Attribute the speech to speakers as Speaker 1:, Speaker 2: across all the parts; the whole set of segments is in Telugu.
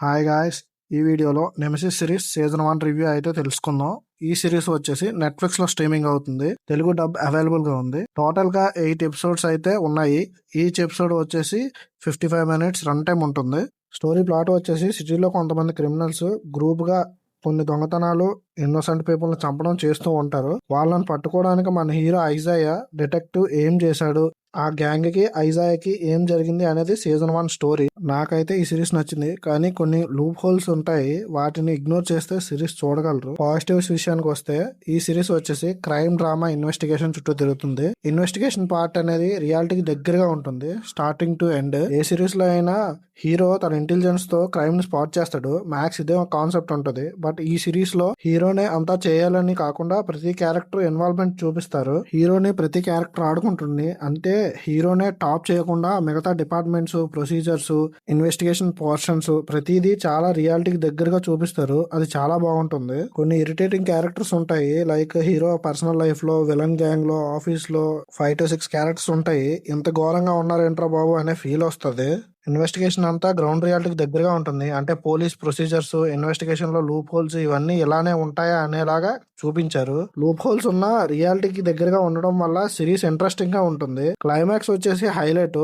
Speaker 1: హాయ్ గాయ్స్, ఈ వీడియోలో నెమెసిస్ సిరీస్ సీజన్ 1 రివ్యూ అయితే తెలుసుకుందాం. ఈ సిరీస్ వచ్చేసి నెట్ఫ్లిక్స్ లో స్ట్రీమింగ్ అవుతుంది. తెలుగు డబ్ అవైలబుల్ గా ఉంది. టోటల్ గా 8 ఎపిసోడ్స్ అయితే ఉన్నాయి. ఈచ్ ఎపిసోడ్ వచ్చేసి 55 మినిట్స్ రన్ టైం ఉంటుంది. స్టోరీ ప్లాట్ వచ్చేసి సిటీలో కొంతమంది క్రిమినల్స్ గ్రూప్ గా కొన్ని దొంగతనాలు, ఇన్నోసెంట్ పీపుల్ ని చంపడం చేస్తూ ఉంటారు. వాళ్ళని పట్టుకోవడానికి మన హీరో ఐజాయా డిటెక్టివ్ ఏం చేశాడు, ఆ గ్యాంగ్ కి ఐజాయాకి ఏం జరిగింది అనేది సీజన్ 1 స్టోరీ. నాకైతే ఈ సిరీస్ నచ్చింది, కానీ కొన్ని లూప్ హోల్స్ ఉంటాయి, వాటిని ఇగ్నోర్ చేస్తే సిరీస్ చూడగలరు. పాజిటివ్స్ విషయానికి వస్తే ఈ సిరీస్ వచ్చేసి క్రైమ్ డ్రామా ఇన్వెస్టిగేషన్ చుట్టూ తిరుగుతుంది. ఇన్వెస్టిగేషన్ పార్ట్ అనేది రియాలిటీకి దగ్గరగా ఉంటుంది starting to end. A series లో అయినా హీరో తన ఇంటెలిజెన్స్ తో క్రైమ్ ని స్పాట్ చేస్తాడు, మ్యాక్స్ ఇదే ఒక కాన్సెప్ట్ ఉంటుంది. బట్ ఈ సిరీస్ లో హీరోనే అంతా చేయాలని కాకుండా ప్రతి క్యారెక్టర్ ఇన్వాల్వ్మెంట్ చూపిస్తారు. హీరోని ప్రతి క్యారెక్టర్ ఆడుకుంటుంది, అంటే హీరోనే టాప్ చేయకుండా మిగతా డిపార్ట్మెంట్స్, ప్రొసీజర్స్, ఇన్వెస్టిగేషన్ పోర్షన్స్ ప్రతిదీ చాలా రియాలిటీకి దగ్గరగా చూపిస్తారు. అది చాలా బాగుంటుంది. కొన్ని ఇరిటేటింగ్ క్యారెక్టర్స్ ఉంటాయి, లైక్ హీరో పర్సనల్ లైఫ్ లో, విలన్ గ్యాంగ్ లో, ఆఫీస్ లో 5 to 6 క్యారెక్టర్స్ ఉంటాయి. ఇంత ఘోరంగా ఉన్నారేంట్రా బాబు అనే ఫీల్ వస్తుంది. ఇన్వెస్టిగేషన్ అంతా గ్రౌండ్ రియాలిటీకి దగ్గరగా ఉంటుంది, అంటే పోలీస్ ప్రొసీజర్స్, ఇన్వెస్టిగేషన్ లో లూప్ హోల్స్ ఇవన్నీ ఇలానే ఉంటాయా అనేలాగా చూపించారు. లూప్ హోల్స్ ఉన్న రియాలిటీకి దగ్గరగా ఉండడం వల్ల సిరీస్ ఇంట్రెస్టింగ్ గా ఉంటుంది. క్లైమాక్స్ వచ్చేసి హైలైట్.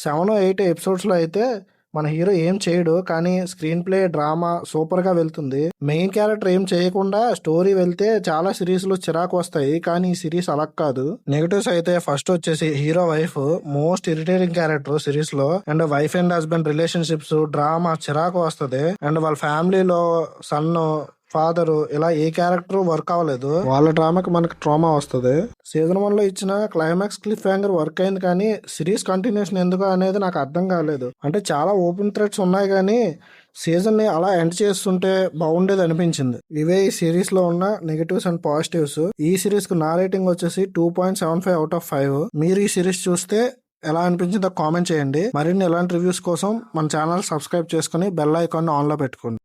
Speaker 1: 7 or 8 ఎపిసోడ్స్ లో అయితే మన హీరో ఏం చేయడు, కానీ స్క్రీన్ ప్లే, డ్రామా సూపర్ గా వెళ్తుంది. మెయిన్ క్యారెక్టర్ ఏం చేయకుండా స్టోరీ వెళ్తే చాలా సిరీస్ లో చిరాకు వస్తాయి, కానీ ఈ సిరీస్ అలా కాదు. నెగటివ్స్ అయితే ఫస్ట్ వచ్చేసి hero wife most irritating character series లో. And wife and husband relationships, drama చిరాకు వస్తుంది. అండ్ వాళ్ళ ఫ్యామిలీలో సన్, ఫాదర్ ఇలా ఏ క్యారెక్టర్ వర్క్ అవ్వలేదు. వాళ్ళ డ్రామాకి మనకి ట్రామా వస్తుంది. సీజన్ 1 లో ఇచ్చిన క్లైమాక్స్ క్లిఫ్ హ్యాంగర్ వర్క్ అయింది, కానీ సిరీస్ కంటిన్యూషన్ ఎందుకు అనేది నాకు అర్థం కాలేదు. అంటే చాలా ఓపెన్ థ్రెడ్స్ ఉన్నాయి, కానీ సీజన్ ని అలా ఎండ్ చేస్తుంటే బాగుండేది అనిపించింది. ఇవే ఈ సిరీస్ లో ఉన్న నెగటివ్స్ అండ్ పాజిటివ్స్. ఈ సిరీస్ కు నా రేటింగ్ వచ్చేసి 2.75 out of 5. మీరు ఈ సిరీస్ చూస్తే ఎలా అనిపించిందో కామెంట్ చేయండి. మరిన్ని ఇలాంటి రివ్యూస్ కోసం మన ఛానల్ సబ్స్క్రైబ్ చేసుకుని బెల్ ఐకాన్ ఆన్ లో పెట్టుకోండి.